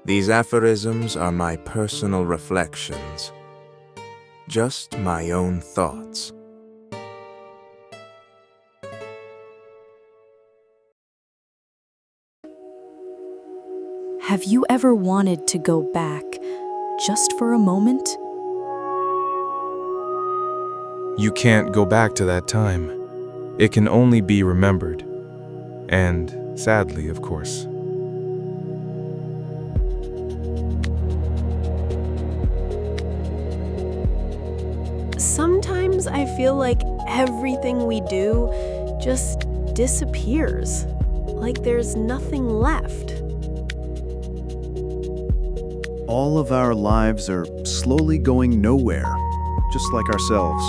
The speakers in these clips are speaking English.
These aphorisms are my personal reflections, just my own thoughts. Have you ever wanted to go back, just for a moment? You can't go back to that time. It can only be remembered. And sadly, of course. Sometimes I feel like everything we do just disappears, like there's nothing left. All of our lives are slowly going nowhere, just like ourselves.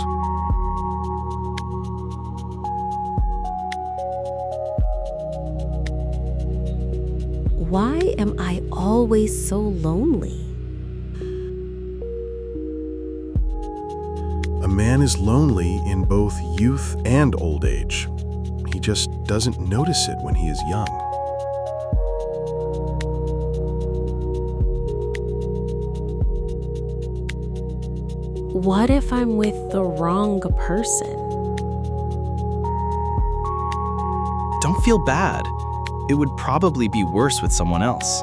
Why am I always so lonely? A man is lonely in both youth and old age. He just doesn't notice it when he is young. What if I'm with the wrong person? Don't feel bad. It would probably be worse with someone else.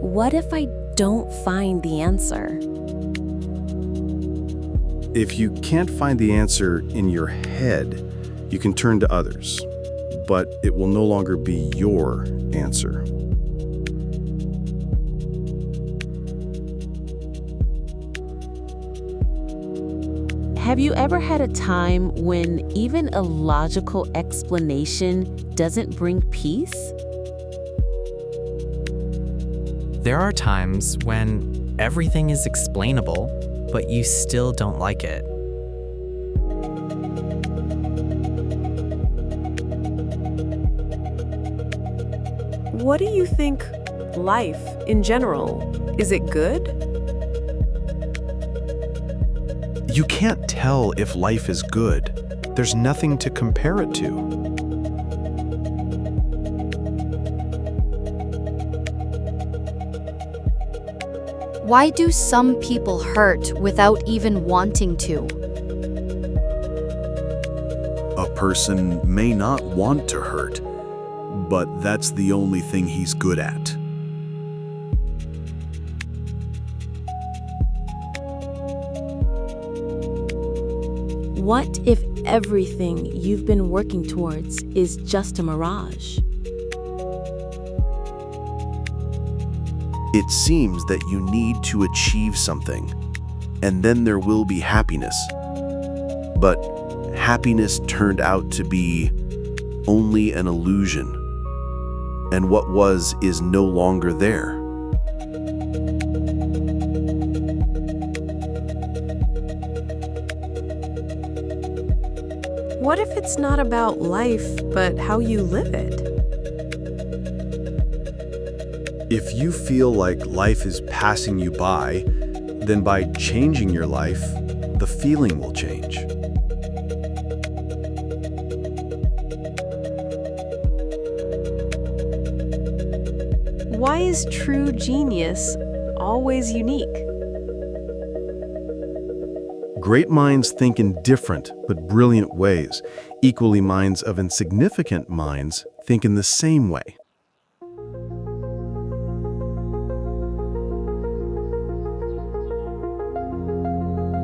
What if I don't find the answer? If you can't find the answer in your head, you can turn to others, but it will no longer be your answer. Have you ever had a time when even a logical explanation doesn't bring peace? There are times when everything is explainable, but you still don't like it. What do you think life in general? Is it good? You can't tell if life is good. There's nothing to compare it to. Why do some people hurt without even wanting to? A person may not want to hurt, but that's the only thing he's good at. What if everything you've been working towards is just a mirage? It seems that you need to achieve something, and then there will be happiness. But happiness turned out to be only an illusion, and what was is no longer there. What if it's not about life, but how you live it? If you feel like life is passing you by, then by changing your life, the feeling will change. Why is true genius always unique? Great minds think in different but brilliant ways. Equally, minds of insignificant minds think in the same way.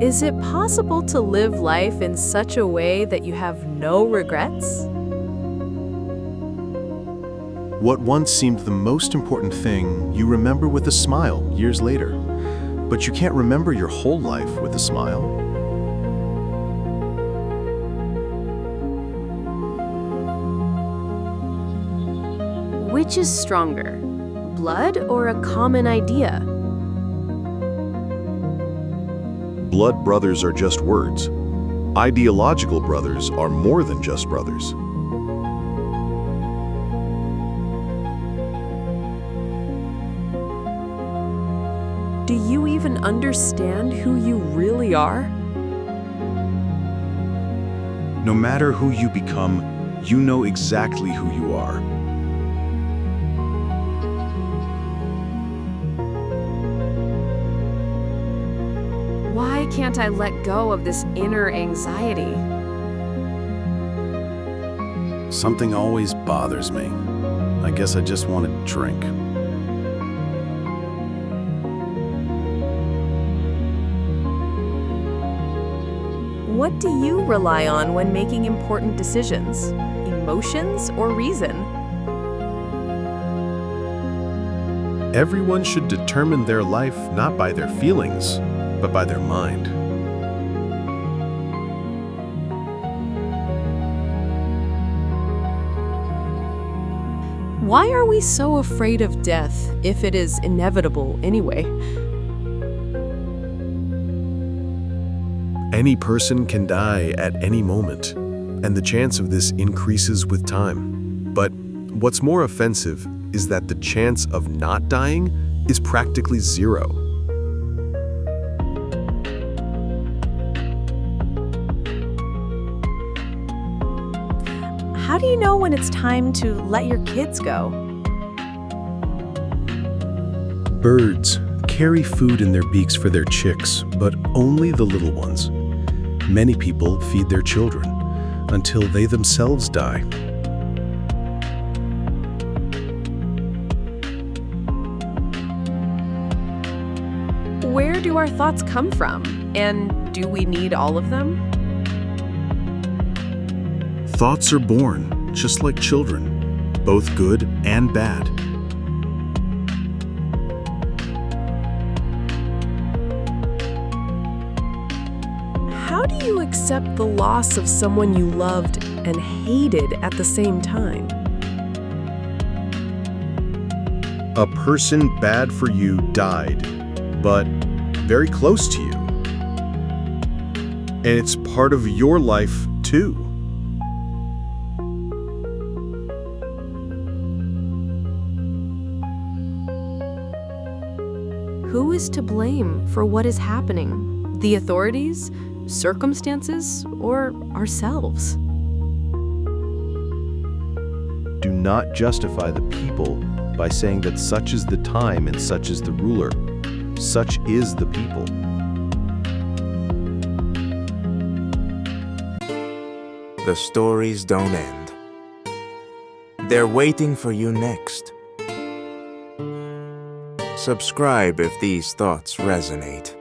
Is it possible to live life in such a way that you have no regrets? What once seemed the most important thing, you remember with a smile years later. But you can't remember your whole life with a smile. Which is stronger, blood or a common idea? Blood brothers are just words. Ideological brothers are more than just brothers. Do you even understand who you really are? No matter who you become, you know exactly who you are. Why can't I let go of this inner anxiety? Something always bothers me. I guess I just want to drink. What do you rely on when making important decisions? Emotions or reason? Everyone should determine their life not by their feelings, but by their mind. Why are we so afraid of death if it is inevitable anyway? Any person can die at any moment, and the chance of this increases with time. But what's more offensive is that the chance of not dying is practically zero. How do you know when it's time to let your kids go? Birds carry food in their beaks for their chicks, but only the little ones. Many people feed their children until they themselves die. Where do our thoughts come from? And do we need all of them? Thoughts are born, just like children, both good and bad. How do you accept the loss of someone you loved and hated at the same time? A person bad for you died, but very close to you. And it's part of your life, too. Who is to blame for what is happening? The authorities, circumstances, or ourselves? Do not justify the people by saying that such is the time and such is the ruler. Such is the people. The stories don't end. They're waiting for you next. Subscribe if these thoughts resonate.